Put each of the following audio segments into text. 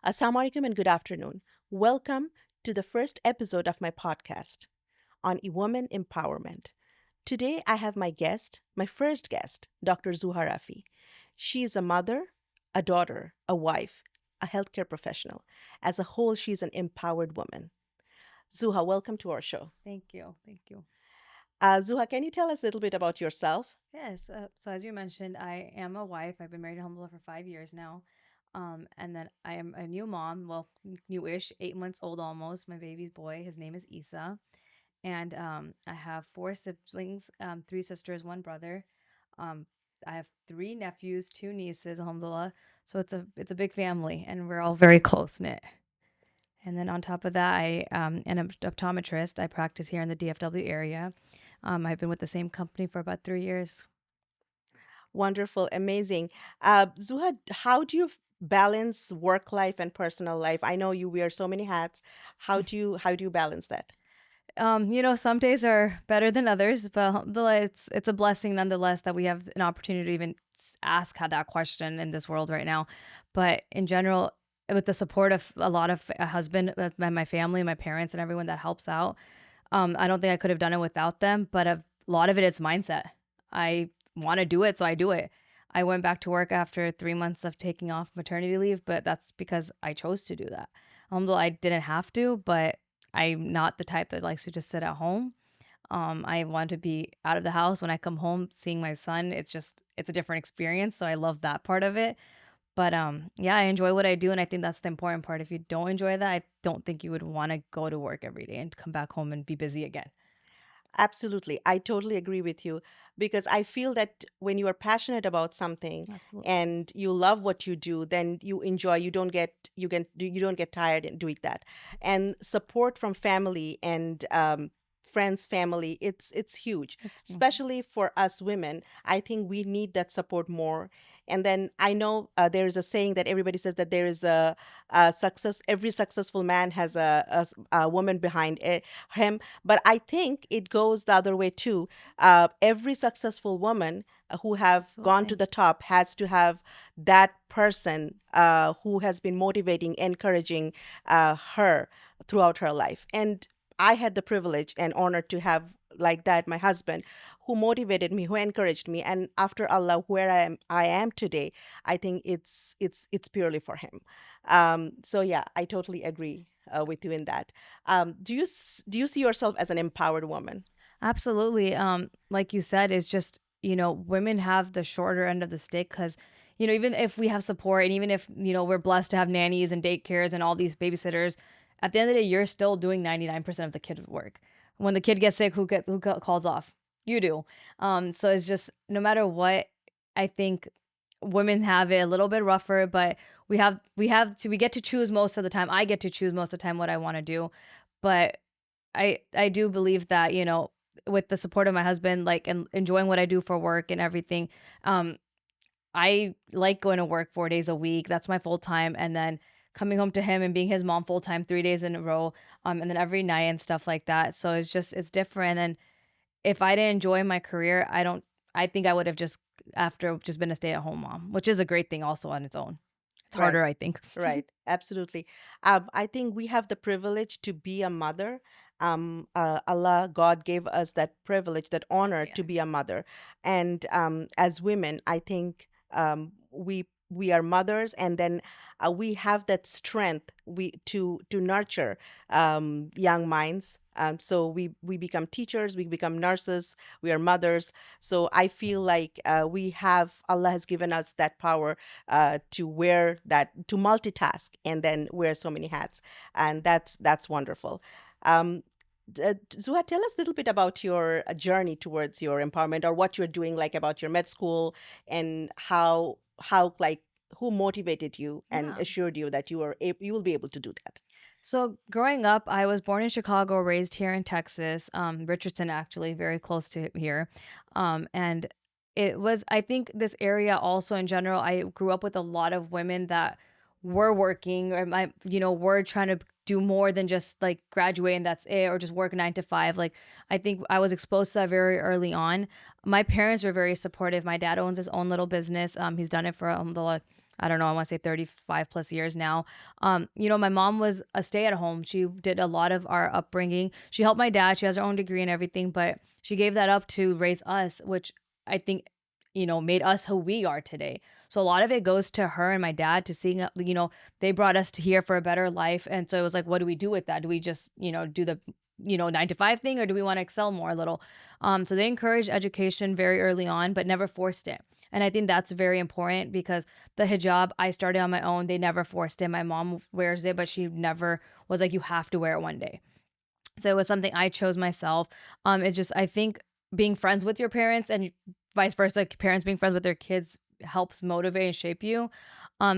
Assalamu alaikum and good afternoon. Welcome to the first episode of my podcast on women empowerment. Today I have my first guest, Dr. Zuha Rafi. She is a mother, a daughter, a wife, a healthcare professional. As a whole, she's an empowered woman. Zuha, welcome to our show. Thank you. Thank you. Zuha, can you tell us a little bit about yourself? Yes. So as you mentioned, I am a wife. I've been married to Alhamdulillah for 5 years now. And then I am a new mom. Well, newish, 8 months old almost. My baby's boy. His name is Isa. And I have four siblings, three sisters, one brother. Um, I have three nephews, two nieces, Alhamdulillah. So it's a big family, and we're all very close knit. And then on top of that, I am an optometrist. I practice here in the DFW area. I've been with the same company for about 3 years. Wonderful, amazing. Zuha, how do you balance work life and personal life? I know you wear so many hats. How do you balance that? Some days are better than others, but alhamdulillah, it's a blessing nonetheless that we have an opportunity to even ask how that question in this world right now. But in general, with the support of a lot of a husband, my family, my parents, and everyone that helps out, I don't think I could have done it without them. But a lot of it's mindset. I want to do it, so I do it. I went back to work after 3 months of taking off maternity leave, but that's because I chose to do that. Although I didn't have to, but I'm not the type that likes to just sit at home. I want to be out of the house. When I come home, seeing my son, it's a different experience. So I love that part of it. But yeah, I enjoy what I do, and I think that's the important part. If you don't enjoy that, I don't think you would want to go to work every day and come back home and be busy again. Absolutely. I totally agree with you because I feel that when you are passionate about something Absolutely. and you love what you do, then you enjoy, you don't get tired in doing that. And support from family and friends, family, it's huge, especially for us women. I think we need that support more. And then I know there is a saying that everybody says that there is a success. Every successful man has a woman behind him, but I think it goes the other way too. Every successful woman who have gone to Absolutely. the top has to have that person who has been motivating, encouraging her throughout her life. And I had the privilege and honor to have like that my husband who motivated me, who encouraged me, and after Allah, where I am today, I think it's purely for him. So yeah, I totally agree with you in that. Do you see yourself as an empowered woman? Absolutely. Like you said, it's just, women have the shorter end of the stick because, even if we have support and even if, we're blessed to have nannies and daycares and all these babysitters, at the end of the day, you're still doing 99% of the kid work. When the kid gets sick, calls off? You do. So it's just no matter what, I think women have it a little bit rougher, but we get to choose most of the time. I get to choose most of the time what I want to do. But I do believe that, with the support of my husband, like, and enjoying what I do for work and everything, um, I like going to work 4 days a week. That's my full time. And then coming home to him and being his mom full time 3 days in a row. And then every night and stuff like that. So it's different. And if I didn't enjoy my career, I think I would have just been a stay at home mom, which is a great thing also on its own. It's Right. harder, I think. Right, absolutely. I think we have the privilege to be a mother. Allah, God gave us that privilege, that honor Yeah. to be a mother. And as women, I think we are mothers, and then we have that strength to nurture young minds. So we become teachers, we become nurses, we are mothers. So I feel like Allah has given us that power to multitask and then wear so many hats, and that's wonderful. Um, Zuha, tell us a little bit about your journey towards your empowerment, or what you're doing, like about your med school, and how like who motivated you and Yeah. assured you that you will be able to do that. So growing up, I was born in Chicago, raised here in Texas, Richardson, actually, very close to here. And I think this area also in general, I grew up with a lot of women that were working or were trying to do more than just like graduate and that's it, or just work 9 to 5. Like, I think I was exposed to that very early on. My parents were very supportive. My dad owns his own little business. He's done it for I don't know, I want to say 35 plus years now. My mom was a stay at home. She did a lot of our upbringing. She helped my dad. She has her own degree and everything, but she gave that up to raise us, which I think, made us who we are today. So a lot of it goes to her and my dad to seeing, they brought us to here for a better life. And so it was like, what do we do with that? Do we just, do the, 9 to 5 thing, or do we want to excel more a little? So they encouraged education very early on, but never forced it. And I think that's very important because the hijab I started on my own. They never forced it. My mom wears it, but she never was like, you have to wear it one day. So it was something I chose myself. It's just, I think being friends with your parents and vice versa, parents being friends with their kids helps motivate and shape you.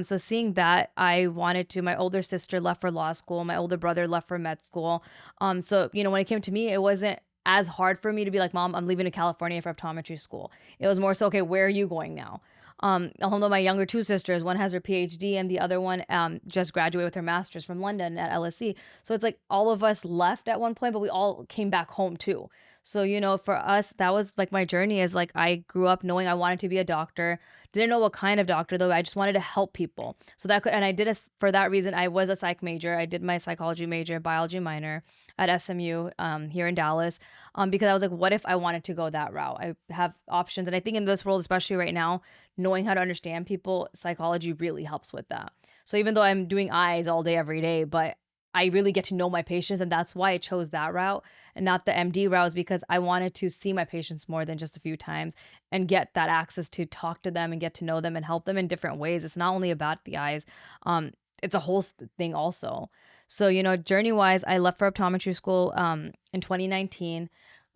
So seeing that, I wanted to. My older sister left for law school. My older brother left for med school. So when it came to me, it wasn't as hard for me to be like, Mom, I'm leaving to California for optometry school. It was more so, okay, where are you going now? Although my younger two sisters, one has her PhD and the other one just graduated with her master's from London at LSE. So it's like all of us left at one point, but we all came back home too. So, for us, that was like my journey is like I grew up knowing I wanted to be a doctor. Didn't know what kind of doctor though. I just wanted to help people. So that could, and I did a, for that reason, I was a psych major. I did my psychology major, biology minor at SMU here in Dallas because I was like, what if I wanted to go that route? I have options. And I think in this world, especially right now, knowing how to understand people, psychology really helps with that. So even though I'm doing eyes all day, every day, but I really get to know my patients. And that's why I chose that route and not the MD route, is because I wanted to see my patients more than just a few times and get that access to talk to them and get to know them and help them in different ways. It's not only about the eyes, it's a whole thing also. So, journey wise, I left for optometry school in 2019.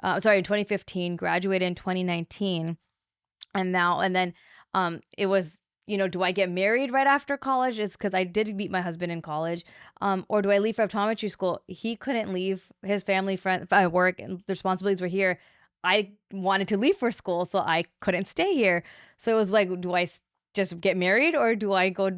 In 2015, graduated in 2019, and then it was, do I get married right after college? Is because I did meet my husband in college. Or do I leave for optometry school? He couldn't leave. His family, friend, work, and the responsibilities were here. I wanted to leave for school, so I couldn't stay here. So it was like, do I just get married, or do I go,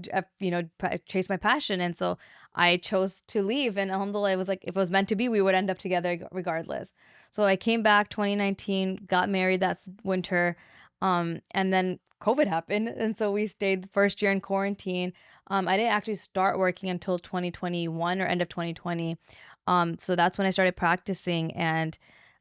chase my passion? And so I chose to leave. And alhamdulillah, it was like, if it was meant to be, we would end up together regardless. So I came back 2019, got married that winter. And then COVID happened. And so we stayed the first year in quarantine. I didn't actually start working until 2021 or end of 2020. So that's when I started practicing. And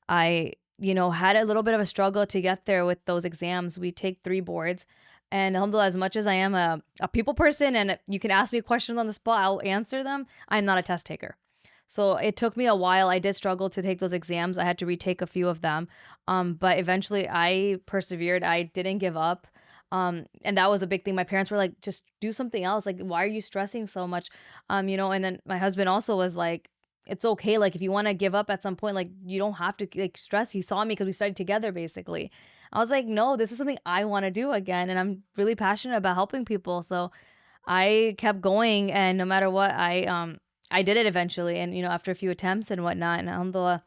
I, had a little bit of a struggle to get there with those exams. We take 3 boards. And alhamdulillah, as much as I am a people person and you can ask me questions on the spot, I'll answer them. I'm not a test taker. So it took me a while. I did struggle to take those exams. I had to retake a few of them. But eventually I persevered. I didn't give up. And that was a big thing. My parents were like, just do something else. Like, why are you stressing so much? And then my husband also was like, it's okay. Like, if you want to give up at some point, like, you don't have to like stress. He saw me because we studied together, basically. I was like, no, this is something I want to do again. And I'm really passionate about helping people. So I kept going, and no matter what, I did it eventually, and after a few attempts and whatnot, and alhamdulillah,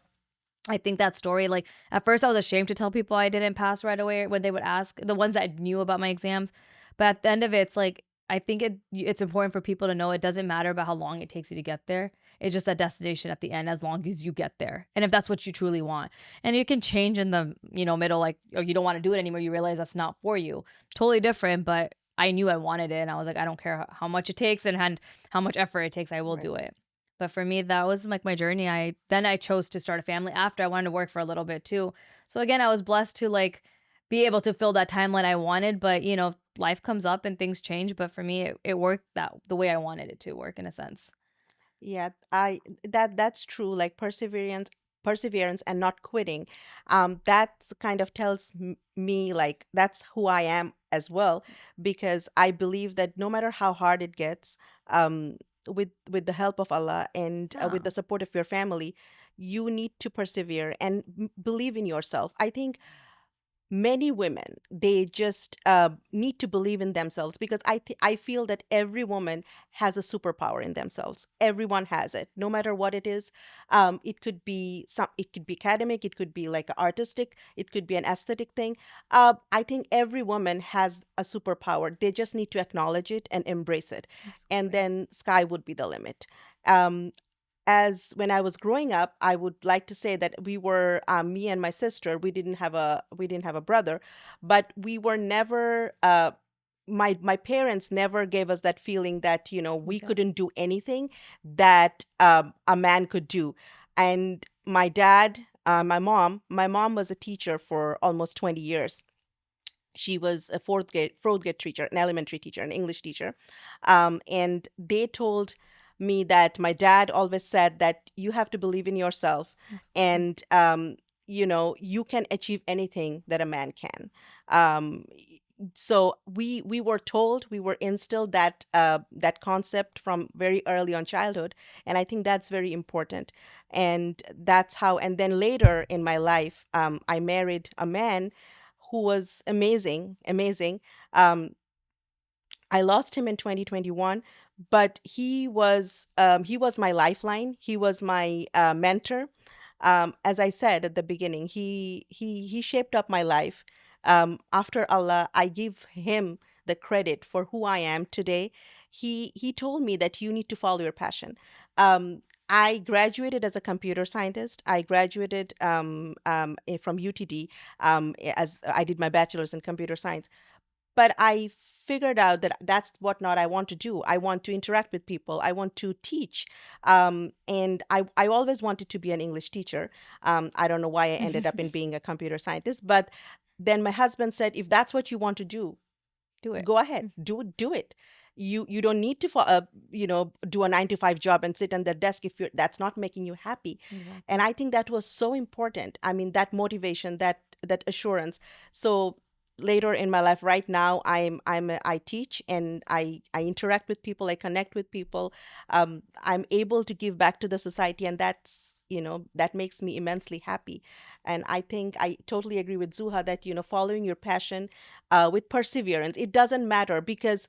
I think that story, like at first I was ashamed to tell people I didn't pass right away when they would ask, the ones that knew about my exams, but at the end of it, it's like I think it's important for people to know it doesn't matter about how long it takes you to get there. It's just that destination at the end, as long as you get there, and if that's what you truly want. And you can change in the middle, like, or you don't want to do it anymore. You realize that's not for you. Totally different, but I knew I wanted it, and I was like, I don't care how much it takes and how much effort it takes, I will Right. do it. But for me, that was like my journey. I chose to start a family after I wanted to work for a little bit too. So again, I was blessed to like be able to fill that timeline I wanted, but life comes up and things change. But for me, it worked that the way I wanted it to work in a sense. Yeah, that's true. Like perseverance and not quitting. That kind of tells me like that's who I am as well, because I believe that no matter how hard it gets, with the help of Allah and Yeah. with the support of your family, you need to persevere and believe in yourself. I think many women, they just need to believe in themselves, because I feel that every woman has a superpower in themselves. Everyone has it, no matter what it is. It could be academic, it could be like artistic, it could be an aesthetic thing. I think every woman has a superpower. They just need to acknowledge it and embrace it, and Absolutely. then sky would be the limit. um, as when I was growing up, I would like to say that we were, me and my sister. We didn't have a brother, but we were never my parents never gave us that feeling that we Okay. couldn't do anything that a man could do. And my dad, my mom was a teacher for almost 20 years. She was a fourth grade teacher, an elementary teacher, an English teacher. And they told me that my dad always said that you have to believe in yourself, Absolutely. and you can achieve anything that a man can. um, so we were told, we were instilled that concept from very early on childhood, and I think that's very important. And that's how, and then later in my life, I married a man who was amazing, amazing. Um, I lost him in 2021, but he was my lifeline. He was my mentor. As I said at the beginning, he shaped up my life. After Allah, I give him the credit for who I am today. He told me that you need to follow your passion. I graduated as a computer scientist. I graduated from UTD, as I did my bachelor's in computer science. But I figured out that that's what not I want to do. I want to interact with people. I want to teach. And I always wanted to be an English teacher. I don't know why I ended up in being a computer scientist, but then my husband said, if that's what you want to do, Do it. go ahead, do it. You don't need to do a 9 to 5 job and sit on the desk if that's not making you happy. And Exactly. I think that was so important. I mean, that motivation, that assurance. So later in my life, right now, I teach, and I interact with people, I connect with people. I'm able to give back to the society, and that makes me immensely happy. And I think I totally agree with Zuha that following your passion with perseverance, it doesn't matter, because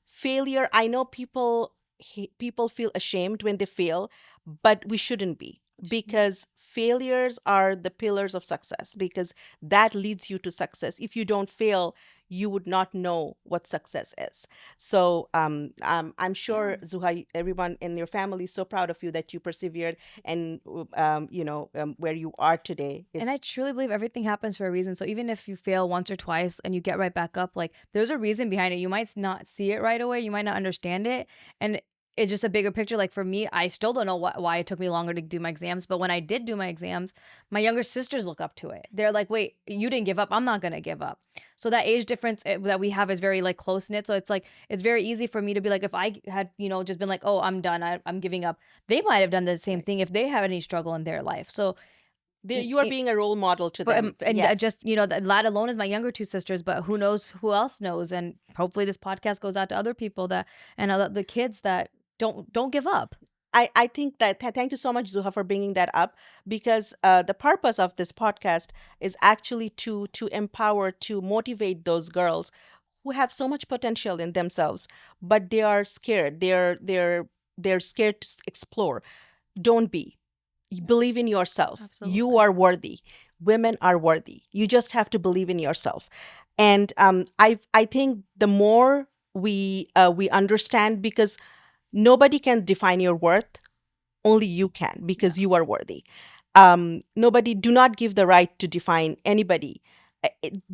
failure, I know people feel ashamed when they fail, but we shouldn't be, because failures are the pillars of success, because that leads you to success. If you don't fail, you would not know what success is. So I'm Yeah. sure, Zuhai, everyone in your family is so proud of you that you persevered, and where you are today. And I It's truly believe everything happens for a reason. So even if you fail once or twice and you get right back up, like there's a reason behind it. You might not see it right away, you might not understand it. And it's just a bigger picture. Like for me, I still don't know why it took me longer to do my exams. But when I did do my exams, my younger sisters look up to it. They're like, wait, you didn't give up. I'm not going to give up. So that age difference that we have is very like close knit. So it's like, it's very easy for me to be like, if I had, just been like, oh, I'm done, I'm giving up, they might have done the same right thing if they had any struggle in their life. So, there, you are being a role model to but them. and Yes. just that alone is my younger two sisters, but who knows who else knows? And hopefully this podcast goes out to other people that and the kids that don't give up. I think that thank you so much, Zuha, for bringing that up, because the purpose of this podcast is actually to empower, to motivate those girls who have so much potential in themselves, but they are scared. They're scared to explore. Don't be. You Yeah, believe in yourself. You absolutely. are worthy. Women are worthy. You just have to believe in yourself. And I think the more we understand, because nobody can define your worth, only you can, Yeah, because you are worthy. Nobody, do not give the right to define anybody.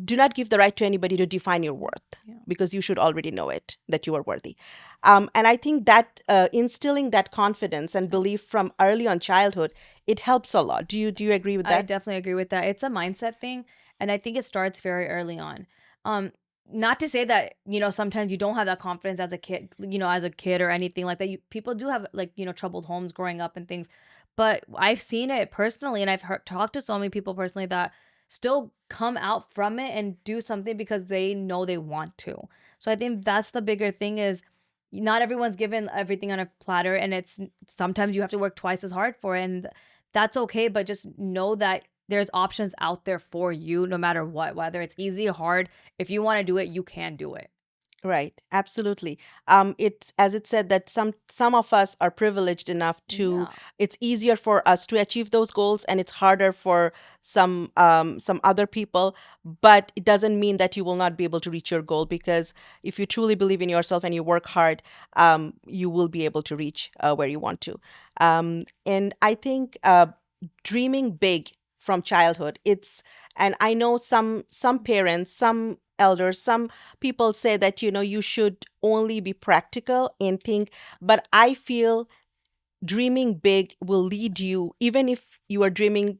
Do not give the right to anybody to define your worth, yeah, because you should already know it, that you are worthy. And I think that instilling that confidence and belief from early on childhood, it helps a lot. Do you agree with I that? definitely agree with that. It's a mindset thing, and I think it starts very early on. Um, Not to say that sometimes you don't have that confidence as a kid, as a kid or anything like that. People do have like troubled homes growing up and things, but I've seen it personally, and I've talked to so many people personally that still come out from it and do something because they know they want to. So I think that's the bigger thing is not everyone's given everything on a platter, and it's sometimes you have to work twice as hard for it, and that's okay, but just know that there's options out there for you no matter what, whether it's easy or hard. If you want to do it, you can do it. Right, absolutely. It's, as it said, that some of us are privileged enough to. Yeah, It's easier for us to achieve those goals, and it's harder for some other people. But it doesn't mean that you will not be able to reach your goal, because if you truly believe in yourself and you work hard, you will be able to reach where you want to. And I think dreaming big from childhood. It's And I know some parents, some elders, some people say that you should only be practical and think, but I feel dreaming big will lead you, even if you are dreaming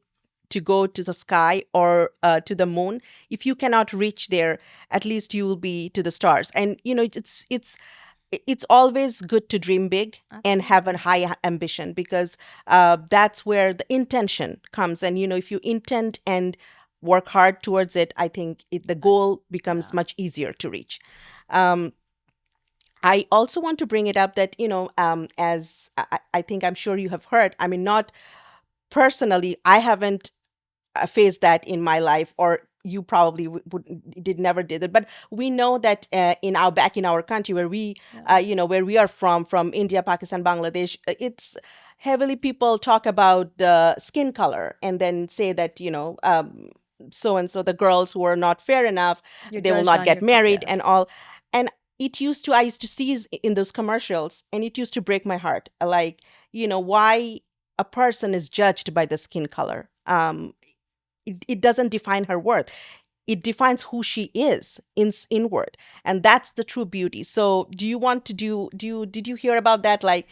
to go to the sky or to the moon. If you cannot reach there, at least you will be to the stars. And it's always good to dream big and have a Absolutely. high ambition, because that's where the intention comes. And if you intend and work hard towards it, I think the goal becomes Yeah. much easier to reach. um, I also want to bring it up that, as I think I'm sure you have heard, I mean, not personally, I haven't faced that in my life, or you probably did never did it, but we know that in our back in our country, where we Yeah. where we are from India, Pakistan, Bangladesh, it's heavily people talk about the skin color, and then say that so and so, the girls who are not fair enough, You're they will judged not on get your color. married and Yes. all. And I used to see in those commercials, and it used to break my heart, like, why a person is judged by the skin color. It doesn't define her worth. It defines who she is inward, and that's the true beauty. So do you want to do you did you hear about that, like?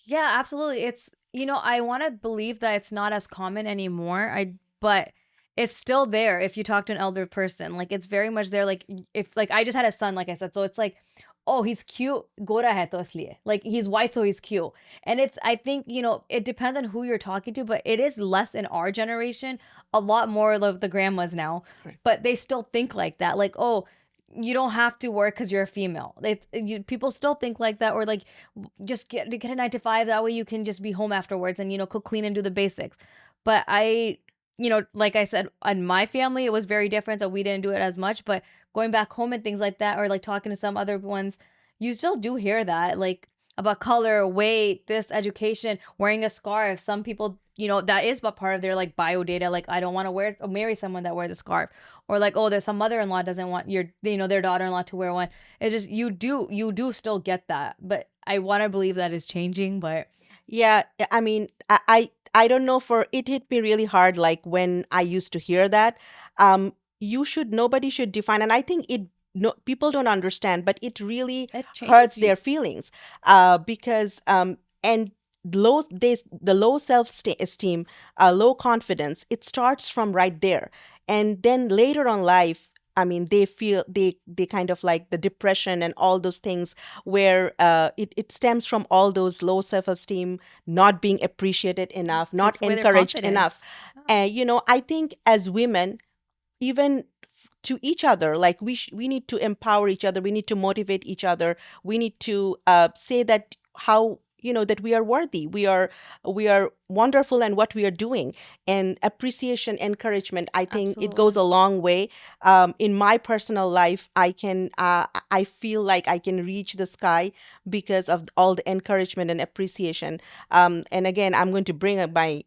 Yeah, absolutely. It's, I want to believe that it's not as common anymore. But it's still there if you talk to an elder person. Like it's very much there. Like if like I just had a son, like I said, so it's like, oh, he's cute, gora hai to isliye. Like he's white, so he's cute. And it's I think, it depends on who you're talking to, but it is less in our generation, a lot more of the grandmas now. Right. But they still think like that. Like, oh, you don't have to work because you're a female. People still think like that, or like just get a 9 to 5. That way you can just be home afterwards and cook, clean, and do the basics. But like I said, in my family it was very different, so we didn't do it as much. But going back home and things like that, or like talking to some other ones, you still do hear that, like about color, weight, this, education, wearing a scarf. Some people, that is but part of their like bio data. Like, I don't want to wear or marry someone that wears a scarf, or like, oh, there's some mother-in-law doesn't want their daughter-in-law to wear one. It's just you do still get that, but I want to believe that is changing. But Yeah, I mean, I don't know, for it hit me really hard, like when I used to hear that. Nobody should define, and I think no, people don't understand, but it really it changes hurts you. their feelings, because and the low self esteem, low confidence, it starts from right there. And then later on life, I mean, they feel they kind of like the depression and all those things, where it stems from all those low self-esteem, not being appreciated enough, not Takes away their encouraged enough. confidence. And I think as women, even to each other, like we need to empower each other, we need to motivate each other, we need to say that how that we are worthy, we are wonderful and what we are doing. And appreciation, encouragement, I think it goes Absolutely. a long way. In my personal life, I feel like I can reach the sky because of all the encouragement and appreciation. And again, I'm going to bring up my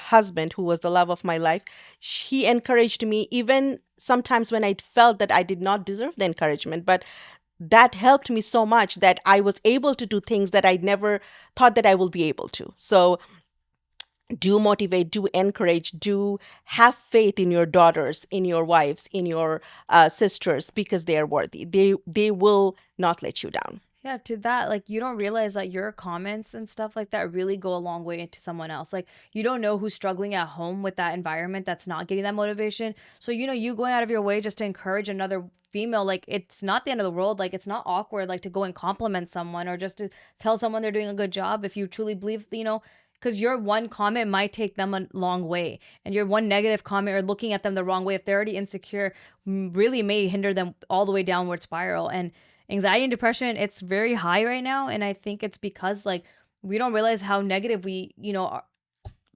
husband, who was the love of my life. He encouraged me even sometimes when I felt that I did not deserve the encouragement, but that helped me so much that I was able to do things that I never thought that I will be able to. So do motivate, do encourage, do have faith in your daughters, in your wives, in your sisters, because they are worthy. They will not let you down. Yeah, to that, like, you don't realize that your comments and stuff like that really go a long way into someone else. Like, you don't know who's struggling at home with that environment that's not getting that motivation. So, you going out of your way just to encourage another female, like, it's not the end of the world. Like, it's not awkward, like, to go and compliment someone or just to tell someone they're doing a good job if you truly believe, because your one comment might take them a long way. And your one negative comment or looking at them the wrong way, if they're already insecure, really may hinder them all the way downward spiral. And anxiety and depression, it's very high right now, and I think it's because like we don't realize how negative we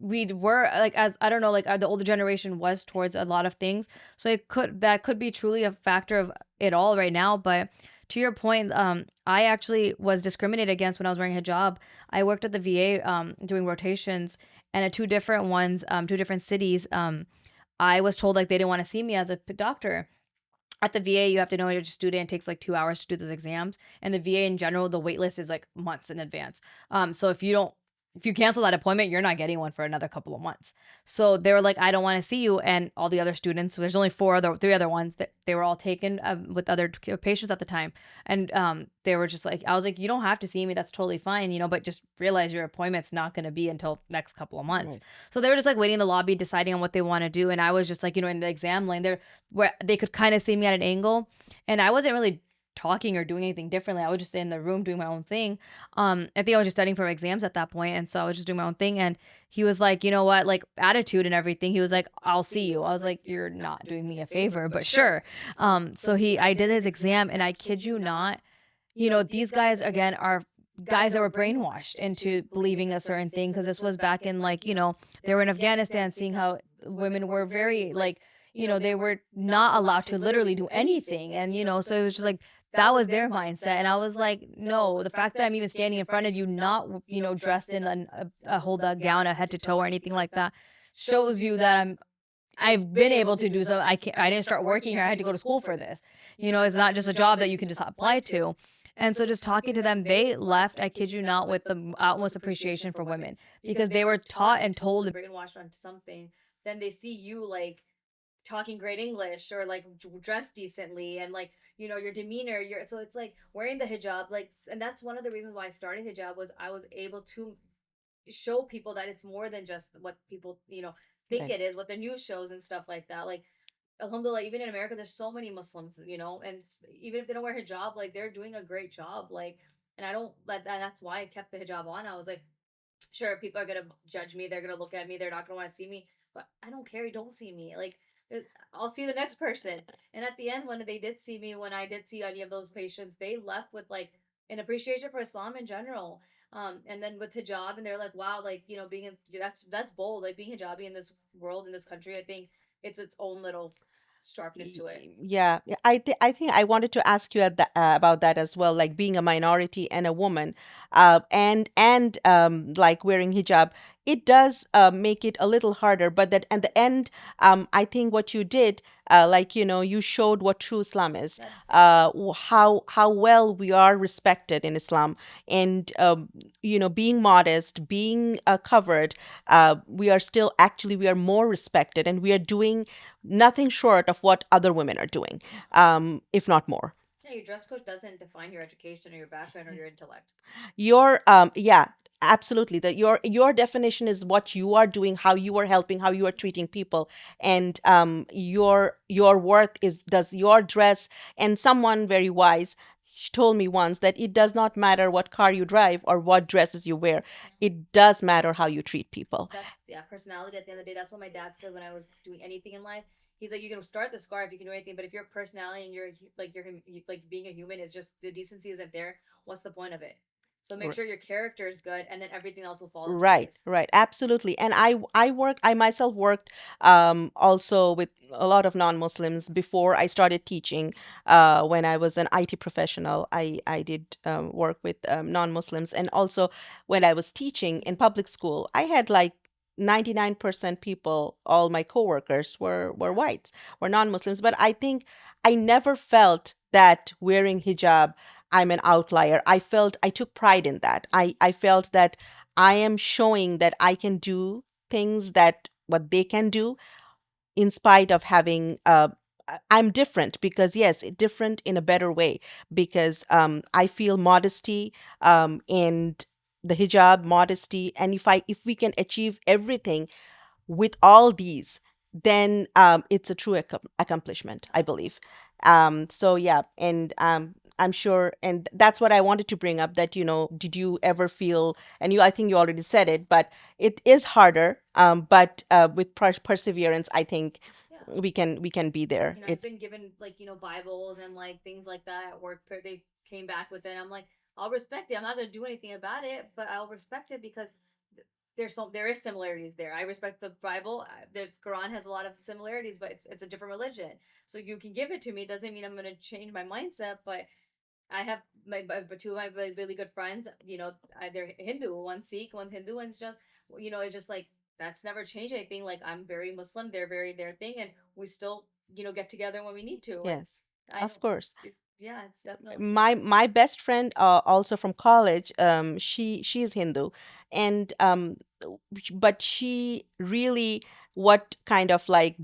were, like, as I don't know, like the older generation was towards a lot of things. So that could be truly a factor of it all right now. But to your point, I actually was discriminated against when I was wearing hijab. I worked at the VA, doing rotations, and at two different ones, two different cities. I was told like they didn't want to see me as a doctor. At the VA, you have to know you're a student. It takes like 2 hours to do those exams. And the VA in general, the wait list is like months in advance. So if you don't if you cancel that appointment, you're not getting one for another couple of months. So they were like, I don't want to see you. And all the other students, there's only three other ones that they were all taken with other patients at the time. And they were just like, I was like, you don't have to see me. That's totally fine, but just realize your appointment's not going to be until next couple of months. Right. So they were just like waiting in the lobby, deciding on what they want to do. And I was just like, in the exam lane there where they could kind of see me at an angle. And I wasn't really talking or doing anything differently. I was just in the room doing my own thing. I think I was just studying for exams at that point, and so I was just doing my own thing. And he was like, you know what, like attitude and everything. He was like, I'll see you. I was like, you're not doing me a favor, but sure. So I did his exam, and I kid you not, these guys again are guys that were brainwashed into believing a certain thing because this was back in like, they were in Afghanistan, seeing how women were very like, they were not allowed to literally do anything, and so it was just like that was their mindset. And I was like, no, the fact that I'm even standing in front of you, not, dressed in a hold up gown, a head to toe or anything like that, shows you that I've been able to do so. I didn't start working here. I had to go to school for this. It's not just a job that you can just apply to. And so just talking to them, they left, I kid you not, with the utmost appreciation for women because they were taught and told and brainwashed onto something. Then they see you like talking great English or like dressed decently and like your demeanor, your so it's like wearing the hijab, like, and that's one of the reasons why I started hijab was I was able to show people that it's more than just what people think Right. it is, what the news shows and stuff like that. Like alhamdulillah, even in America there's so many Muslims, and even if they don't wear hijab, like they're doing a great job, like, and I don't let that. That's why I kept the hijab on. I was like, sure, people are gonna judge me, they're gonna look at me, they're not gonna want to see me, but I don't care. You don't see me, like, I'll see the next person. And at the end, when they did see me, when I did see any of those patients, they left with like an appreciation for Islam in general. And then with hijab, and they're like, wow, like, being that's bold, like being hijabi in this world, in this country. I think it's its own little sharpness to it. Yeah, yeah, I think I wanted to ask you about that as well, like being a minority and a woman, and like wearing hijab. It does make it a little harder, but that at the end, I think what you did, like you showed what true Islam is, Yes. how well we are respected in Islam, and being modest, being covered, we are still actually we are more respected, and we are doing nothing short of what other women are doing, if not more. Yeah, your dress code doesn't define your education or your background or your intellect. Your yeah, absolutely. That your definition is what you are doing, how you are helping, how you are treating people, and your worth is does your dress. And someone very wise told me once that it does not matter what car you drive or what dresses you wear. It does matter how you treat people. That's, yeah, personality at the end of the day. That's what my dad said when I was doing anything in life. He's like, you can start the scarf, you can do anything, but if your personality and like being a human is just the decency isn't there, what's the point of it? So make sure your character is good, and then everything else will fall into Right, place. right, absolutely. And I myself worked also with a lot of non-Muslims before I started teaching. When I was an IT professional, I did work with non-Muslims, and also when I was teaching in public school, I had like 99% people, all my coworkers were Yeah. whites, were non-Muslims. But I think I never felt that wearing hijab, I'm an outlier. I took pride in that. I felt that I am showing that I can do things that what they can do in spite of having I'm different, because yes, different in a better way, because I feel modesty, and the hijab modesty, and if we can achieve everything with all these, then it's a true accomplishment, I believe. So yeah, and I'm sure, and that's what I wanted to bring up. That did you ever feel? And I think you already said it, but it is harder. But with perseverance, I think Yeah. we can be there. I've been given like Bibles and like things like that at work. They came back with it. I'm like, I'll respect it. I'm not gonna do anything about it, but I'll respect it because there is similarities there. I respect the Bible. The Quran has a lot of similarities, but it's a different religion. So you can give it to me. It doesn't mean I'm gonna change my mindset, but I have two of my really good friends. They're Hindu. One's Sikh, one's Hindu, and it's just like that's never changed anything. Like I'm very Muslim, they're very their thing, and we still get together when we need to. And Yes, I of don't. course. My best friend, also from college, she is Hindu, and but she really, what kind of like,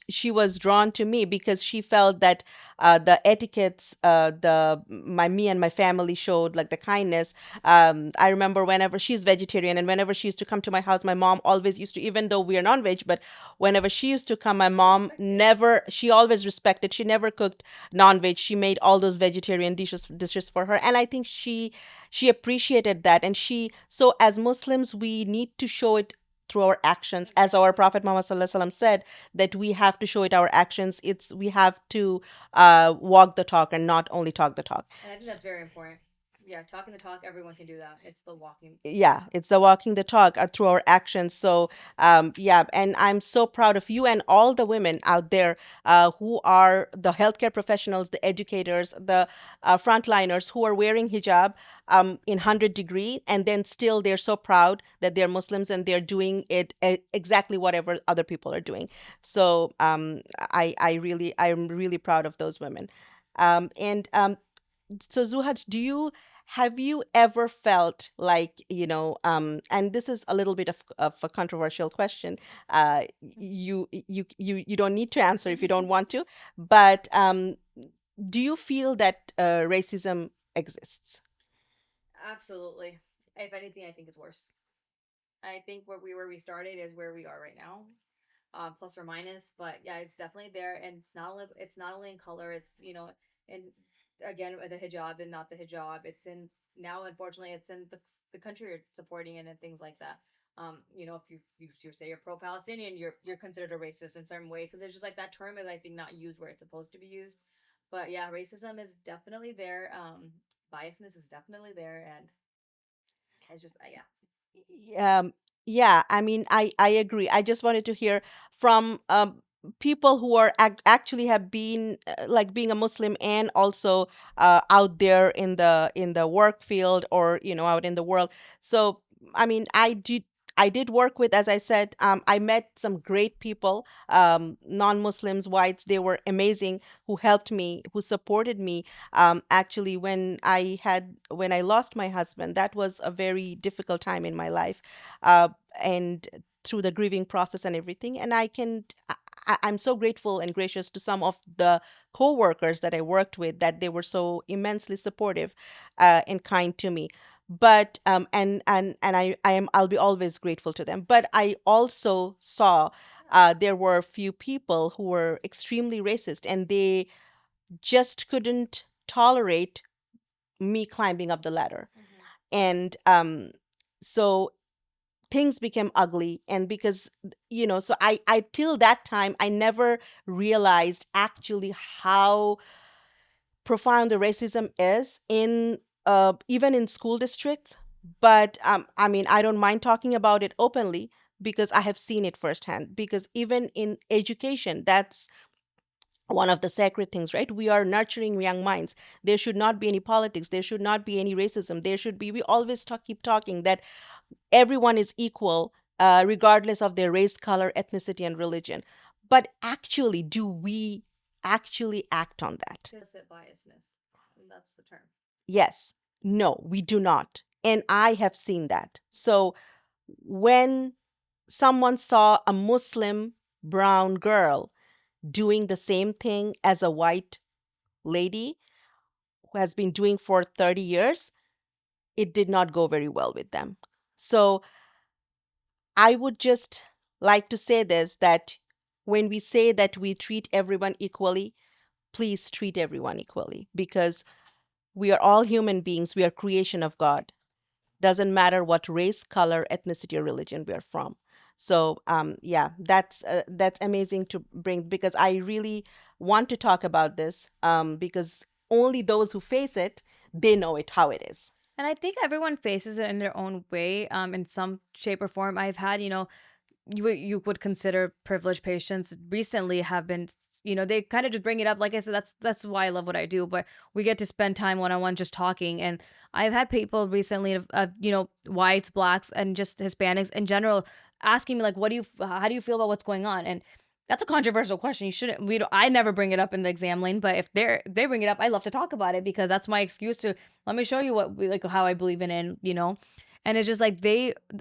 she was drawn to me because she felt that the etiquettes, the my me and my family showed like the kindness. I remember whenever she's vegetarian, and whenever she used to come to my house, my mom always used to, even though we are non-veg, but whenever she used to come, my mom never, she always respected, she never cooked non-veg, she made all those vegetarian dishes for her, and I think she appreciated that. And she, so as Muslims, we need to show it through our actions, as our Prophet Muhammad Sallallahu Alaihi Wasallam said, that we have to show it our actions. It's, we have to walk the talk and not only talk the talk. Yeah, it's the walking the talk, through our actions. So yeah, and I'm so proud of you and all the women out there, who are the healthcare professionals, the educators, the frontliners who are wearing hijab in 100-degree, and then still they're so proud that they're Muslims and they're doing it, exactly whatever other people are doing. So I'm really proud of those women. And So Zuhaj, do you, have you ever felt like, and this is a little bit of a controversial question. You don't need to answer if you don't want to, but do you feel that racism exists? Um, yeah, I mean, I agree. I just wanted to hear from people who are actually have been, like being a Muslim, and also out there in the work field, or out in the world. So I mean, I did work with, as I said, I met some great people, non-Muslims, whites. They were amazing, who helped me, who supported me. Actually, when I lost my husband, that was a very difficult time in my life, and through the grieving process and everything. And I'm so grateful and gracious to some of the co-workers that I worked with, that they were so immensely supportive and kind to me. But I'll be always grateful to them. But I also saw there were a few people who were extremely racist, and they just couldn't tolerate me climbing up the ladder. And so things became ugly. And because, so I till that time, I never realized actually how profound the racism is in, even in school districts. But I mean, I don't mind talking about it openly, because I have seen it firsthand. Because even in education, that's one of the sacred things, right? We are nurturing young minds. There should not be any politics, there should not be any racism. There should be, we always keep talking that everyone is equal, regardless of their race, color, ethnicity, and religion. But actually, do we actually act on that? Yes. No, we do not. And I have seen that. So when someone saw a Muslim brown girl doing the same thing as a white lady who has been doing for 30 years, it did not go very well with them. So I would just like to say this, that when we say that we treat everyone equally, please treat everyone equally, because we are all human beings. We are creation of God. Doesn't matter what race, color, ethnicity, or religion we are from. So yeah, that's amazing to bring, because I really want to talk about this, because only those who face it, they know it, how it is. And I think everyone faces it in their own way, in some shape or form. I've had, you would consider privileged patients recently have been, they kind of just bring it up. Like I said, that's why I love what I do. But we get to spend time one on one just talking. And I've had people recently, whites, blacks, and just Hispanics in general, asking me like, how do you feel about what's going on? And That's a controversial question. You shouldn't. We don't, I never bring it up in the exam lane, but if they bring it up, I love to talk about it because that's my excuse to let me show you what like how I believe in it, you know. And it's just like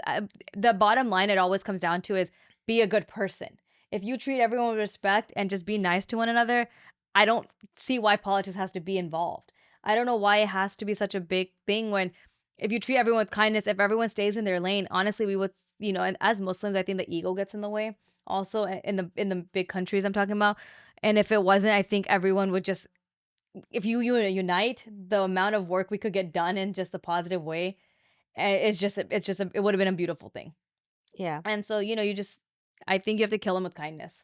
uh, the bottom line it always comes down to is be a good person. If you treat everyone with respect and just be nice to one another, I don't see why politics has to be involved. I don't know why it has to be such a big thing when if you treat everyone with kindness, if everyone stays in their lane, honestly, we would, and as Muslims, I think the ego gets in the way also in the big countries I'm talking about. And if it wasn't, I think everyone would just if you unite the amount of work we could get done in just a positive way, it would have been a beautiful thing. Yeah. And so, you just I think you have to kill them with kindness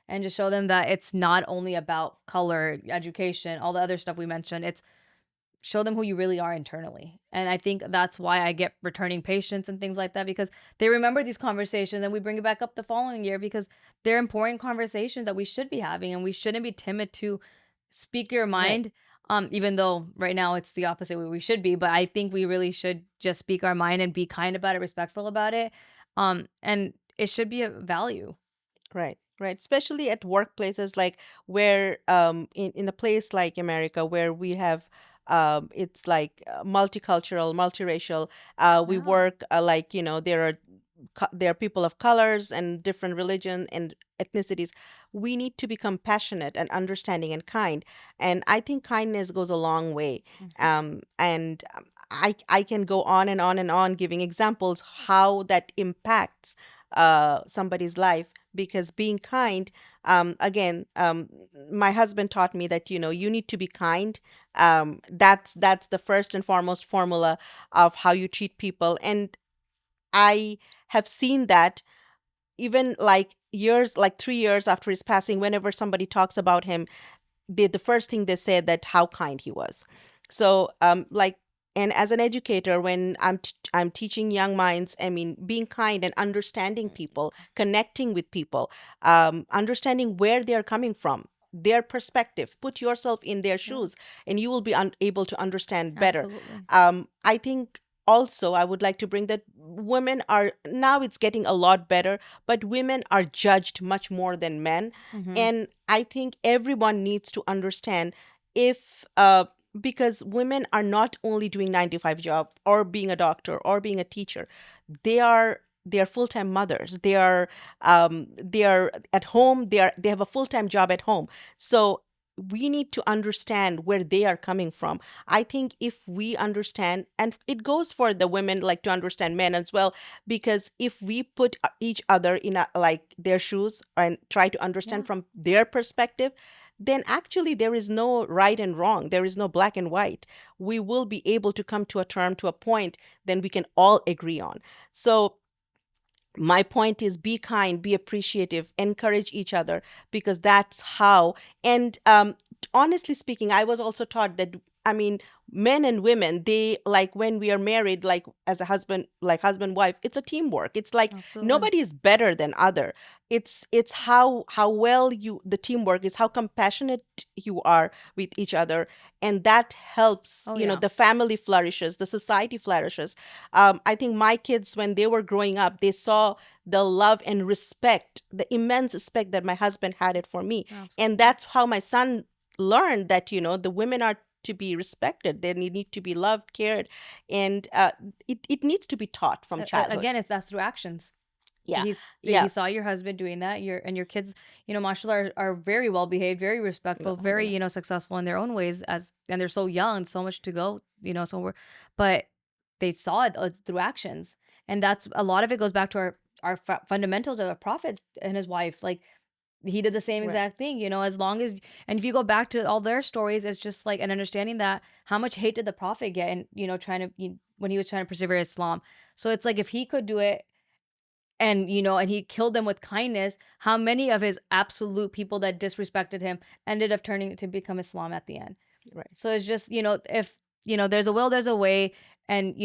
and just show them that it's not only about color, education, all the other stuff we mentioned. It's show them who you really are internally. And I think that's why I get returning patients and things like that because they remember these conversations and we bring it back up the following year because they're important conversations that we should be having and we shouldn't be timid to speak your Right. mind. Even though right now it's the opposite way we should be, but I think we really should just speak our mind and be kind about it, respectful about it. And it should be a value. Right, right. Especially at workplaces like where in a place like America where we have it's like multicultural, multiracial. We Yeah. work like there are people of colors and different religion and ethnicities. We need to be compassionate and understanding and kind. And I think kindness goes a long way. Mhm. And I can go on and on and on giving examples how that impacts somebody's life because being kind again my husband taught me that you need to be kind. That's the first and foremost formula of how you treat people, and I have seen that even like years, like 3 years after his passing, whenever somebody talks about him, the first thing they said that how kind he was. So like, and as an educator, when I'm teaching young minds, I mean, being kind and understanding people, connecting with people, understanding where they're coming from, their perspective, put yourself in their Yeah, shoes, and you will be able to understand better. absolutely. I think also I would like to bring that women are now, it's getting a lot better, but women are judged much more than men. Hmm. And I think everyone needs to understand if because women are not only doing 9 to 5 job or being a doctor or being a teacher, they are full-time mothers. They are at home. They have a full-time job at home. So we need to understand where they are coming from. I think if we understand, and it goes for the women, like to understand men as well, because if we put each other in like their shoes and try to Yeah. understand from their perspective, then actually there is no right and wrong. There is no black and white. We will be able to come to a term, to a point, then we can all agree on. So my point is, be kind, be appreciative, encourage each other, because that's how. And honestly speaking, I was also taught that, I mean, men and women, they, like when we are married, like as a husband, like husband wife, it's a teamwork. It's like Absolutely. nobody is better than other. It's how well you, the teamwork is how compassionate you are with each other, and that helps, Oh yeah. the family flourishes, the society flourishes. I think my kids, when they were growing up, they saw the love and respect, the immense respect that my husband had it for me. And Absolutely. that's how my son learned that, the women are to be respected. They need to be loved, cared, and it needs to be taught from childhood. Again, it's that's through actions. Yeah, He yeah, saw your husband doing that. And your kids, mashallah, are very well behaved, very respectful, very, alhamdulillah. successful in their own ways and they're so young, so much to go, so we're but they saw it through actions. And that's a lot of it goes back to our fundamentals of a prophet and his wife. Like he did the same Right, exact thing, as long as and if you go back to all their stories, it's just like an understanding that how much hate did the prophet get and trying to when he was trying to preserve Islam. So it's like if he could do it and he killed them with kindness, how many of his absolute people that disrespected him ended up turning to become Islam at the end? right. So it's just, if, there's a will, there's a way. And,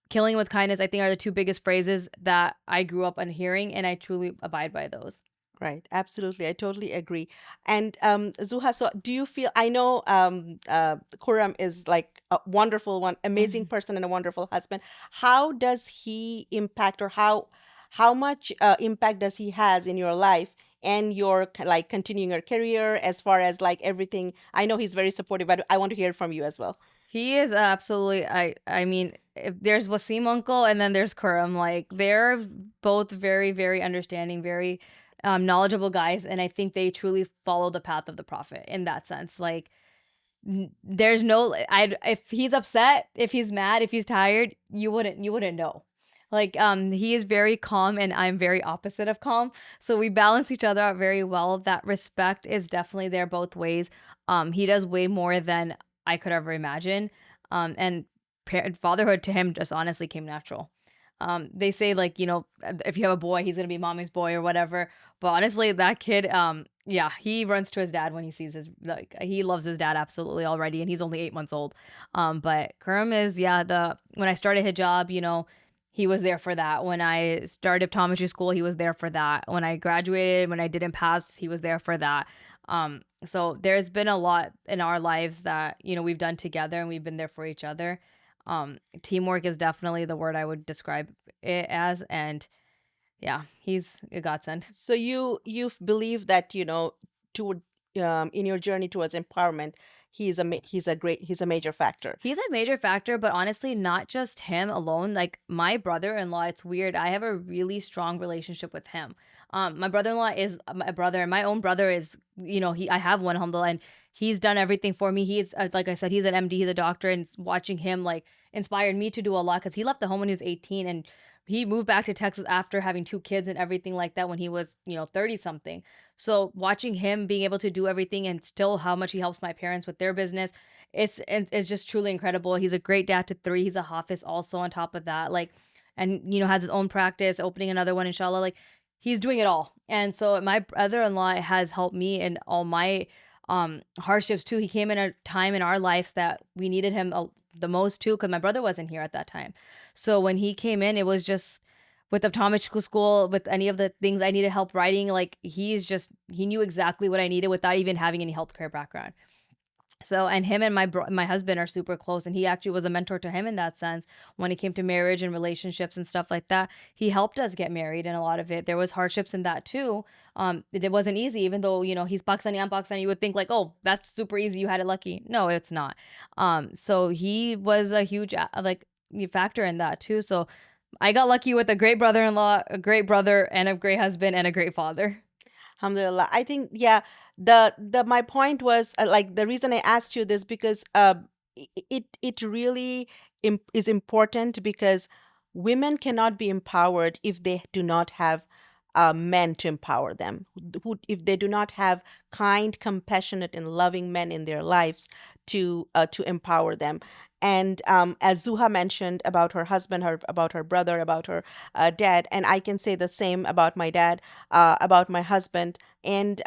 killing with kindness, I think are the two biggest phrases that I grew up on hearing. And I truly abide by those. Right, absolutely. I totally agree. And Zuha, so do you feel, I know Kuram is like a wonderful one, amazing person and a wonderful husband. How does he impact, or how much impact does he has in your life? and your like continuing your career, as far as like everything? I know he's very supportive, but I want to hear from you as well. He is absolutely. I mean, if there's Wasim uncle and then there's Kurum. Like they're both very very understanding, very knowledgeable guys, and I think they truly follow the path of the prophet in that sense. Like there's no I if he's upset, if he's mad, if he's tired, you wouldn't know. Like he is very calm and I'm very opposite of calm. So we balance each other out very well. That respect is definitely there both ways. He does way more than I could ever imagine. And fatherhood to him just honestly came natural. They say like, if you have a boy, he's gonna be mommy's boy or whatever. But honestly, that kid, yeah, he runs to his dad when he sees his like he loves his dad absolutely already, and he's only 8 months old. But Kerm is the when I started hijab, he was there for that. When I started optometry school, he was there for that. When I graduated, when I didn't pass, he was there for that. So there's been a lot in our lives that we've done together, and we've been there for each other. Teamwork is definitely the word I would describe it as, and yeah, he's a godsend. So you believe that, to in your journey towards empowerment, he's a major factor. He's a major factor, but honestly, not just him alone. Like my brother-in-law, it's weird. I have a really strong relationship with him. My brother-in-law is my brother, and my own brother is, I have one humble, and he's done everything for me. He's like I said, he's an MD, he's a doctor, and watching him like inspired me to do a lot because he left the home when he was 18, and he moved back to Texas after having two kids and everything like that when he was, 30 something. So watching him being able to do everything and still how much he helps my parents with their business, it's just truly incredible. He's a great dad to three. He's a hafiz also on top of that. Like, and has his own practice, opening another one, inshallah. Like, he's doing it all. And so my brother-in-law has helped me in all my hardships too. He came in a time in our lives that we needed him the most too, because my brother wasn't here at that time. So when he came in, it was just with optometry school, with any of the things I needed help writing, like he knew exactly what I needed without even having any healthcare background. So, and him and my husband are super close, and he actually was a mentor to him in that sense when it came to marriage and relationships and stuff like that. He helped us get married, and a lot of it there was hardships in that too. It wasn't easy, even though he's Pakistani, I'm Pakistani. You would think like, oh, that's super easy. You had it lucky. No, it's not. So he was a huge like factor in that too. So I got lucky with a great brother-in-law, a great brother, and a great husband, and a great father. Alhamdulillah. I think, yeah, the my point was, like, the reason I asked you this, because it really is important, because women cannot be empowered if they do not have men to empower them, if they do not have kind, compassionate, and loving men in their lives to empower them. And as Zuha mentioned about her husband, about her brother, about her dad, and I can say the same about my dad, about my husband, and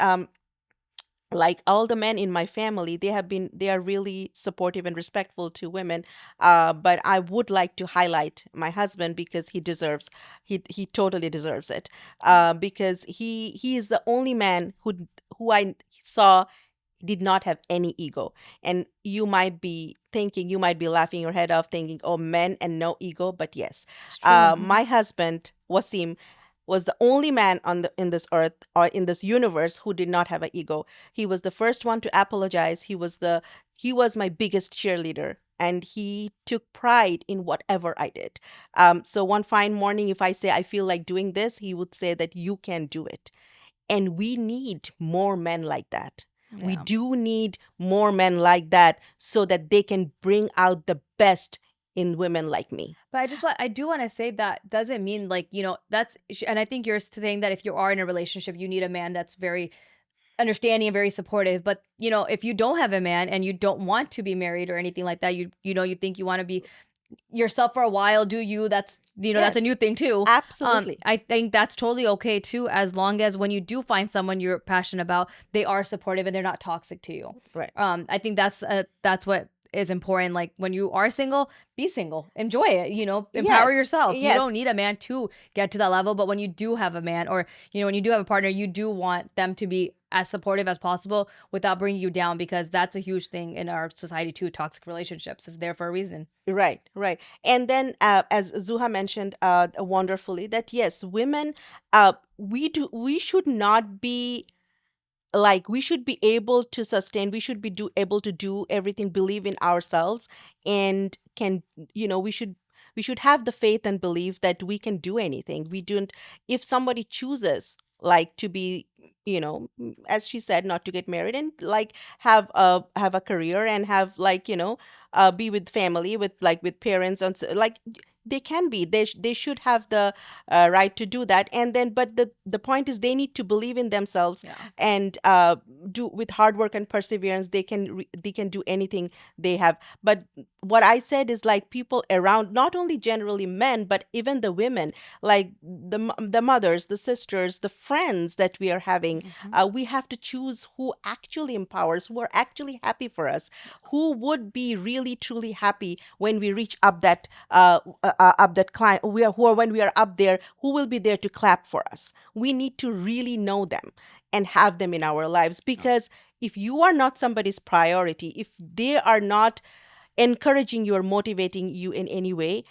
like all the men in my family, they are really supportive and respectful to women. But I would like to highlight my husband, because he totally deserves it. Because he is the only man who I saw did not have any ego. And you might be laughing your head off, thinking, oh, men and no ego. But yes, It's true. my husband, Wasim, was the only man in this earth, or in this universe, who did not have an ego. He was the first one to apologize. He was my biggest cheerleader, and he took pride in whatever I did. So one fine morning, if I say I feel like doing this, he would say that you can do it. And we need more men like that. We Yeah. do need more men like that, so that they can bring out the best in women like me. But I do want to say that doesn't mean like, and I think you're saying that if you are in a relationship, you need a man that's very understanding and very supportive. But, if you don't have a man and you don't want to be married or anything like that, you think you want to be yourself for a while, do you? That's a Yes, new thing too. absolutely. I think that's totally okay too, as long as when you do find someone you're passionate about, they are supportive and they're not toxic to you. Right. I think that's what is important. Like when you are single, be single, enjoy it. Empower Yes, yourself. You yes, don't need a man to get to that level, but when you do have a man, or when you do have a partner, you do want them to be as supportive as possible without bringing you down, because that's a huge thing in our society too. Toxic relationships is there for a reason. Right, right. And then, as Zuha mentioned wonderfully, that yes, women, we should not be like, we should be able to sustain, we should be able to do everything, believe in ourselves, and can, we should have the faith and belief that we can do anything. We don't, if somebody chooses like to be, as she said, not to get married and like have a career and have like, be with family, with like with parents and like they can be, they should have the right to do that. And then, but the point is, they need to believe in themselves, Yeah. and do with hard work and perseverance, they can do anything they have. But what I said is like, people around, not only generally men, but even the women, like the mothers, the sisters, the friends that we are having, Hmm. we have to choose who actually empowers, who are actually happy for us, who would be really truly happy when we reach up that up that climb, who are, when we are up there, who will be there to clap for us. We need to really know them and have them in our lives, No, because if you are not somebody's priority, if they are not encouraging you or motivating you in any way,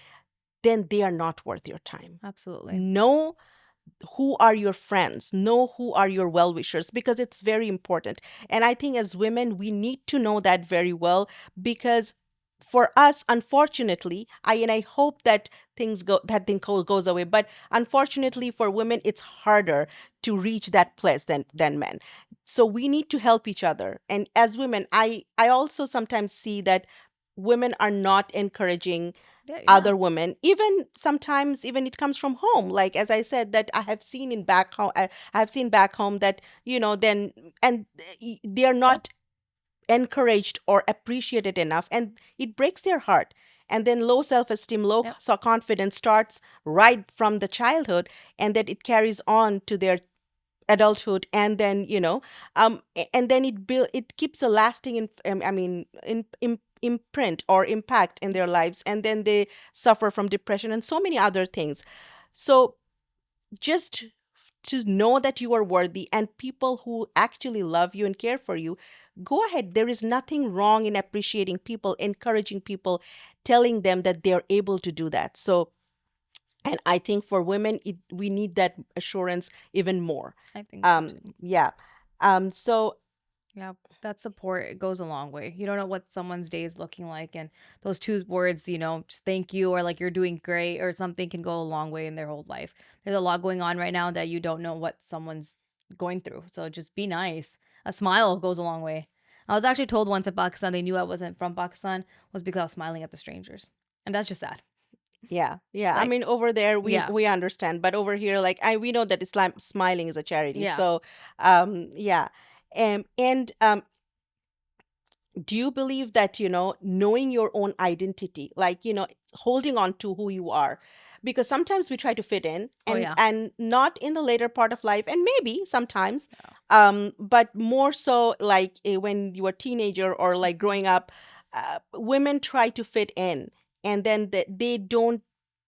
then they are not worth your time. absolutely. Know who are your friends, know who are your well wishers, because it's very important. And I think as women, we need to know that very well, because for us, unfortunately, I hope that goes away, but unfortunately for women, it's harder to reach that place than men. So we need to help each other. And as women, I also sometimes see that women are not encouraging Yeah, yeah. other women, even sometimes, even it comes from home, like as I said, that I have seen in back home, I have seen back home that, then, and they are not encouraged or appreciated enough, and it breaks their heart. And then low self-esteem, low Yep. confidence starts right from the childhood, and that it carries on to their adulthood. And then, and then it keeps a lasting I mean imprint or impact in their lives, and then they suffer from depression and so many other things. So just to know that you are worthy, and people who actually love you and care for you, go ahead. There is nothing wrong in appreciating people, encouraging people, telling them that they're able to do that. So, and I think for women, we need that assurance even more. I think so too. Yeah. So Yeah, that support, it goes a long way. You don't know what someone's day is looking like, and those two words, just thank you, or like you're doing great or something, can go a long way in their whole life. There's a lot going on right now that you don't know what someone's going through. So just be nice. A smile goes a long way. I was actually told once in Pakistan they knew I wasn't from Pakistan was because I was smiling at the strangers. And that's just sad. yeah, yeah. I Like, mean, over there yeah. we understand, but over here, like, we know that Islam smiling is a charity. Yeah. So, yeah. And do you believe that, knowing your own identity, like, holding on to who you are, because sometimes we try to fit in, Oh and yeah. not in the later part of life, and maybe sometimes, Yeah. but more so like when you are teenager or like growing up, women try to fit in, and then they don't.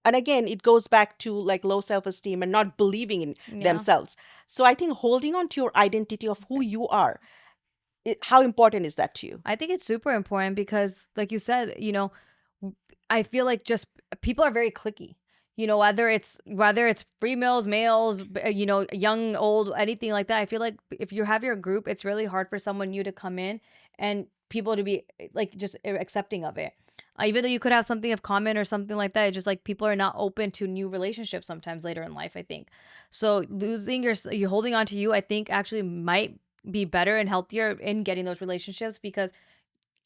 And again, it goes back to like low self-esteem and not believing in Yeah. themselves. So I think holding on to your identity of who you are, how important is that to you? I think it's super important because, like you said, I feel like just people are very clicky. Whether it's females, males, young, old, anything like that. I feel like if you have your group, it's really hard for someone new to come in and people to be like just accepting of it. Even though you could have something of common or something like that, it's just like people are not open to new relationships sometimes later in life, I think. So you holding on to you, I think actually might be better and healthier in getting those relationships, because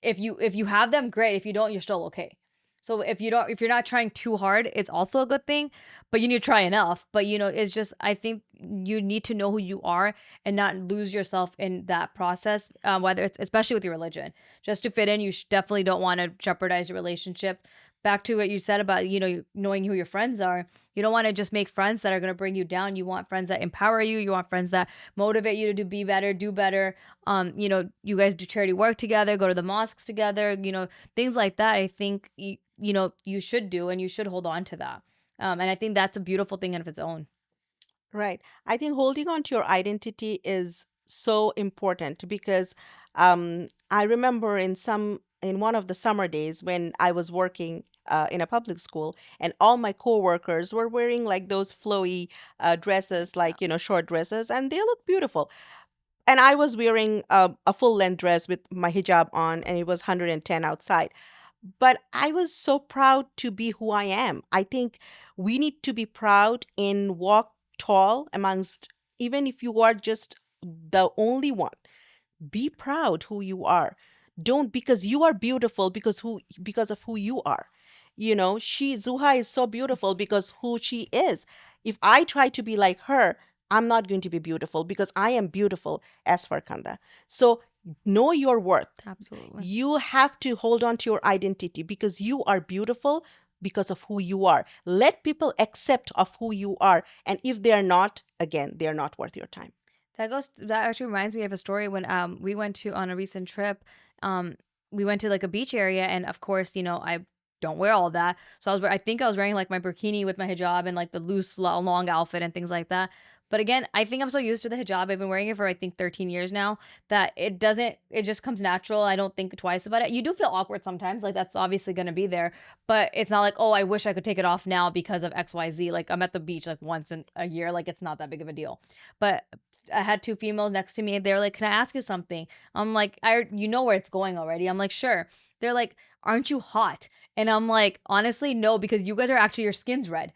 if you have them, great. If you don't, you're still okay. So if you're not trying too hard, it's also a good thing, but you need to try enough. But it's just, I think you need to know who you are and not lose yourself in that process, whether it's especially with your religion. Just to fit in, you definitely don't want to jeopardize your relationship. Back to what you said about knowing who your friends are. You don't want to just make friends that are going to bring you down. You want friends that empower you. You want friends that motivate you to be better, do better. You guys do charity work together, go to the mosques together, things like that. I think you should do, and you should hold on to that. And I think that's a beautiful thing of its own. Right. I think holding on to your identity is so important because I remember in one of the summer days when I was working in a public school, and all my coworkers were wearing like those flowy dresses, Yeah. like short dresses, and they look beautiful. And I was wearing a full length dress with my hijab on, and it was 110 outside. But I was so proud to be who I am. I think we need to be proud and walk tall amongst, even if you are just the only one. Be proud who you are. Don't, because you are beautiful because of who you are. She Zuha is so beautiful because who she is. If I try to be like her, I'm not going to be beautiful because I am beautiful as Farkhanda. So know your worth. Absolutely. You have to hold on to your identity because you are beautiful because of who you are. Let people accept of who you are, and if they are not, again, they are not worth your time. That actually reminds me of a story when we went to on a recent trip. Um we went to like a beach area, and of course, I don't wear all that. So I think I was wearing like my burkini with my hijab and like the loose long outfit and things like that. But again, I think I'm so used to the hijab. I've been wearing it for I think 13 years now that it just comes natural. I don't think twice about it. You do feel awkward sometimes, like that's obviously going to be there, but it's not like, "Oh, I wish I could take it off now because of XYZ." Like I'm at the beach like once in a year, like it's not that big of a deal. But I had two females next to me. They were like, "Can I ask you something?" I'm like, you know where it's going already." I'm like, "Sure." They're like, "Aren't you hot?" And I'm like, "Honestly, no, because you guys are actually your skin's red.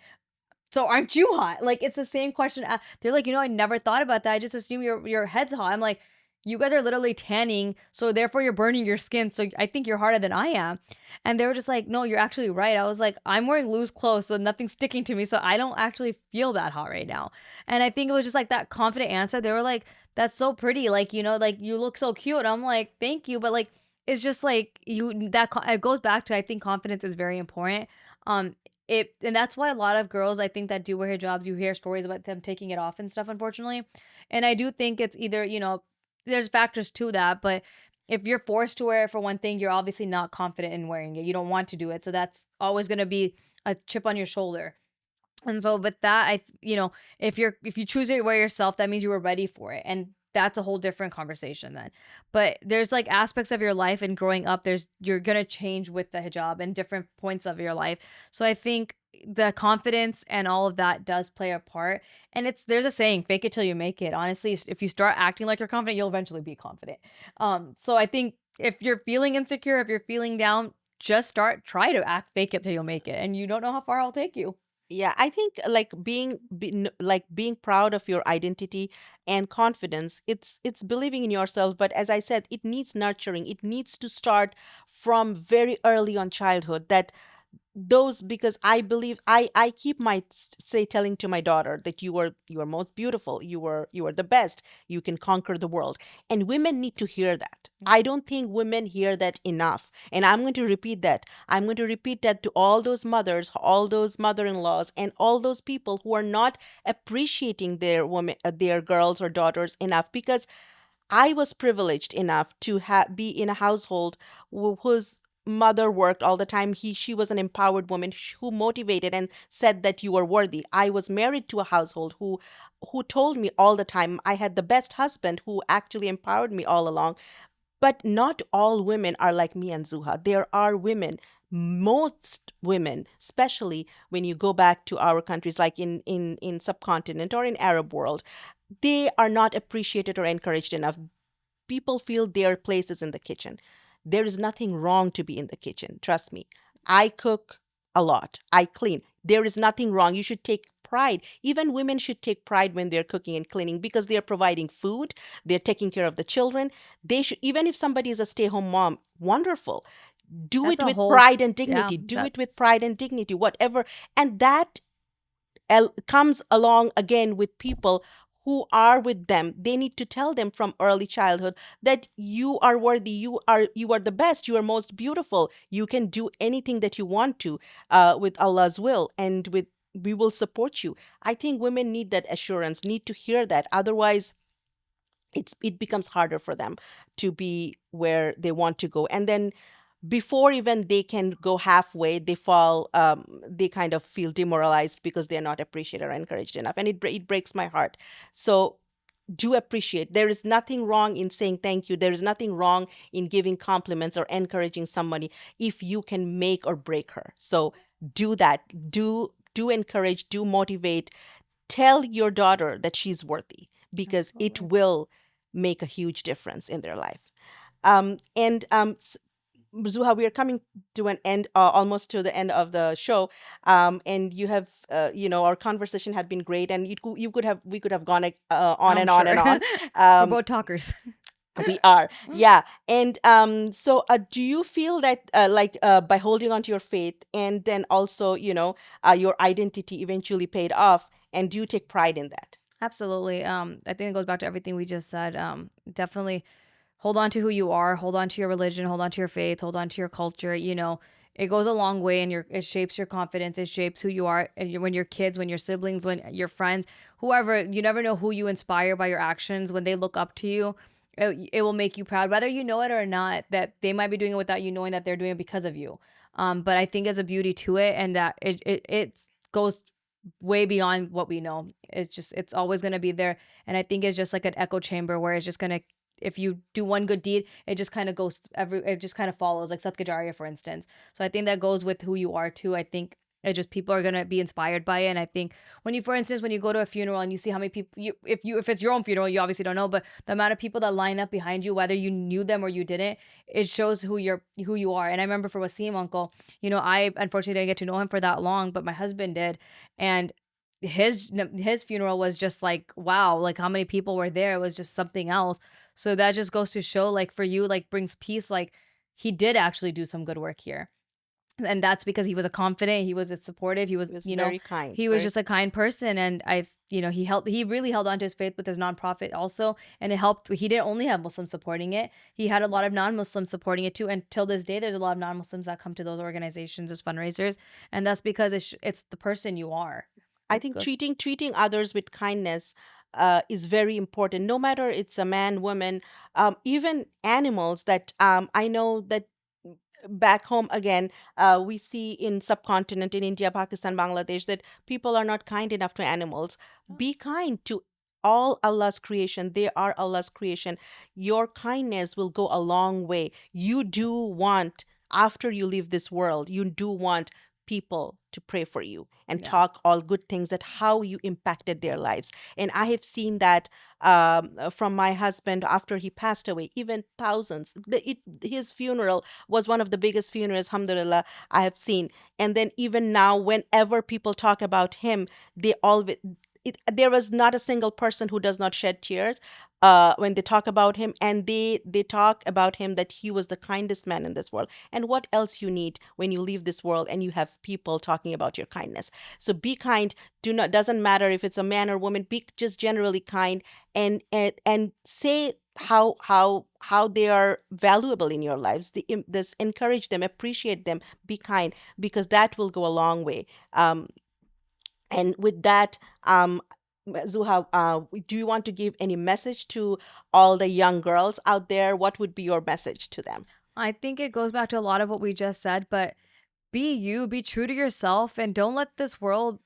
So aren't you hot?" Like it's the same question. They're like, I never thought about that. I just assume your head's hot. I'm like, you guys are literally tanning, so therefore you're burning your skin. So I think you're hotter than I am. And they were just like, no, you're actually right. I was like, I'm wearing loose clothes, so nothing's sticking to me, so I don't actually feel that hot right now. And I think it was just like that confident answer. They were like, that's so pretty, like like you look so cute. And I'm like, thank you, but like it's just like it goes back to, I think confidence is very important. Um, and that's why a lot of girls, I think, that do wear hijabs, you hear stories about them taking it off and stuff, unfortunately. And I do think it's either, there's factors to that, but if you're forced to wear it for one thing, you're obviously not confident in wearing it. You don't want to do it. So that's always going to be a chip on your shoulder. And so with that, if you choose to wear yourself, that means you were ready for it. And that's a whole different conversation then. But there's like aspects of your life and growing up, you're gonna change with the hijab and different points of your life. So I think the confidence and all of that does play a part. And there's a saying, fake it till you make it. Honestly, if you start acting like you're confident, you'll eventually be confident. So I think if you're feeling insecure, if you're feeling down, just try to act fake it till you'll make it. And you don't know how far I'll take you. Yeah, I think like like being proud of your identity and confidence, it's believing in yourself, but as I said, it needs nurturing. It needs to start from very early on childhood, that those, because I believe, I keep say telling to my daughter that you are most beautiful, you are the best, you can conquer the world. And women need to hear that. I don't think women hear that enough, and I'm going to repeat that. I'm going to repeat that to all those mothers, all those mother-in-laws, and all those people who are not appreciating their women, their girls or daughters enough, because I was privileged enough to be in a household whose mother worked all the time. She was an empowered woman who motivated and said that you are worthy. I was married to a household who told me all the time I had the best husband who actually empowered me all along. But not all women are like me and Zuha. There are women, most women, especially when you go back to our countries like in subcontinent or in Arab world, they are not appreciated or encouraged enough. People feel their place is in the kitchen. There is nothing wrong to be in the kitchen. Trust me. I cook a lot. I clean. There is nothing wrong. You should take pride. Even women should take pride when they're cooking and cleaning because they're providing food, they're taking care of the children. They should, even if somebody is a stay-home mom, wonderful. Do That's it a with whole, pride and yeah, dignity. Do it with that's pride and dignity, whatever. And that comes along again with people who are with them. They need to tell them from early childhood that you are worthy, you are the best, you are most beautiful, you can do anything that you want to, with Allah's will, and with we will support you. I think women need that assurance, need to hear that. Otherwise, it becomes harder for them to be where they want to go, and then before even they can go halfway, they fall, they kind of feel demoralized because they're not appreciated or encouraged enough, and it breaks my heart. So do appreciate. There is nothing wrong in saying thank you. There is nothing wrong in giving compliments or encouraging somebody if you can make or break her. So do that. Do encourage, do motivate. Tell your daughter that she's worthy, because it Absolutely. will make a huge difference in their life. And Zuha, we are coming to an end, almost to the end of the show. And you have, our conversation had been great, and you could have, we could have gone on I'm and on sure. and on. We're Um, both talkers. we are, yeah. And so, do you feel that, like, by holding on to your faith, and then also, your identity eventually paid off, and do you take pride in that? Absolutely. I think it goes back to everything we just said. Definitely hold on to who you are, hold on to your religion, hold on to your faith, hold on to your culture. It goes a long way, and it shapes your confidence, it shapes who you are, and when your kids, when your siblings, when your friends, whoever, you never know who you inspire by your actions. When they look up to you, it will make you proud, whether you know it or not, that they might be doing it without you knowing that they're doing it because of you. But I think there's a beauty to it, and that it goes way beyond what we know. It's always going to be there. And I think it's just like an echo chamber where it's just going to, if you do one good deed, it just kind of goes it just kind of follows, like Seth Kajaria, for instance. So I think that goes with who you are too. I think it just, people are going to be inspired by it. And I think when you, for instance, when you go to a funeral and you see how many people if it's your own funeral, you obviously don't know, but the amount of people that line up behind you, whether you knew them or you didn't, it shows who you are. And I remember for Wasim uncle, I unfortunately didn't get to know him for that long, but my husband did. And his funeral was just like, wow, like how many people were there, it was just something else. So that just goes to show, like, for you, like, brings peace, like he did actually do some good work here. And that's because he was a confident, he was a supportive, he was, It was very kind, he was very. just a kind person. And he really held on to his faith with his nonprofit also. And it helped, he didn't only have Muslims supporting it, he had a lot of non-Muslims supporting it too. And till this day, there's a lot of non-Muslims that come to those organizations as fundraisers. And that's because it's the person you are. I It think goes. treating others with kindness is very important. No matter it's a man, woman, even animals. That I know that back home again, we see in subcontinent, in India, Pakistan, Bangladesh, that people are not kind enough to animals. Be kind to all Allah's creation. They are Allah's creation. Your kindness will go a long way. You do want, after you leave this world, you do want people to pray for you and Yeah. talk all good things, that how you impacted their lives. And I have seen that from my husband after he passed away, even thousands. His funeral was one of the biggest funerals, alhamdulillah, I have seen. And then even now, whenever people talk about him, they always, there was not a single person who does not shed tears when they talk about him. And they talk about him that he was the kindest man in this world. And what else you need when you leave this world and you have people talking about your kindness? So be kind. Do not, doesn't matter if it's a man or woman. Be just generally kind, and say how they are valuable in your lives. This, encourage them, appreciate them, be kind, because that will go a long way. And with that, Zuha, do you want to give any message to all the young girls out there? What would be your message to them? I think it goes back to a lot of what we just said, but be you, be true to yourself, and don't let this world,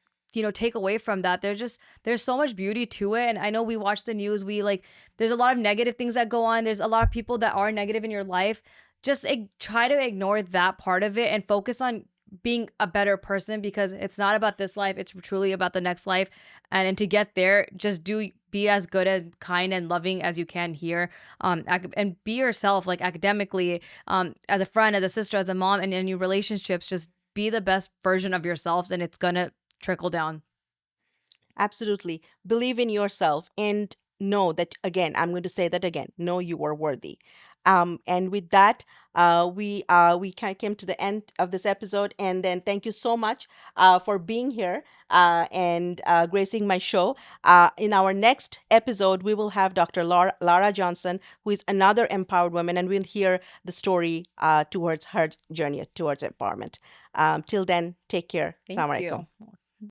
take away from that. There's so much beauty to it. And I know we watch the news, there's a lot of negative things that go on. There's a lot of people that are negative in your life. Just try to ignore that part of it and focus on being a better person, because it's not about this life, it's truly about the next life. And to get there, just be as good and kind and loving as you can here. And be yourself, like academically, as a friend, as a sister, as a mom, and in your relationships, just be the best version of yourselves, and it's gonna trickle down. Absolutely. Believe in yourself and know that, again, I'm going to say that again, know you are worthy. And with that, we came to the end of this episode. And then thank you so much for being here and gracing my show. In our next episode, we will have Dr. Lara Johnson, who is another empowered woman, and we'll hear the story towards her journey towards empowerment. Till then, take care. Thank Assalamu you. alaikum.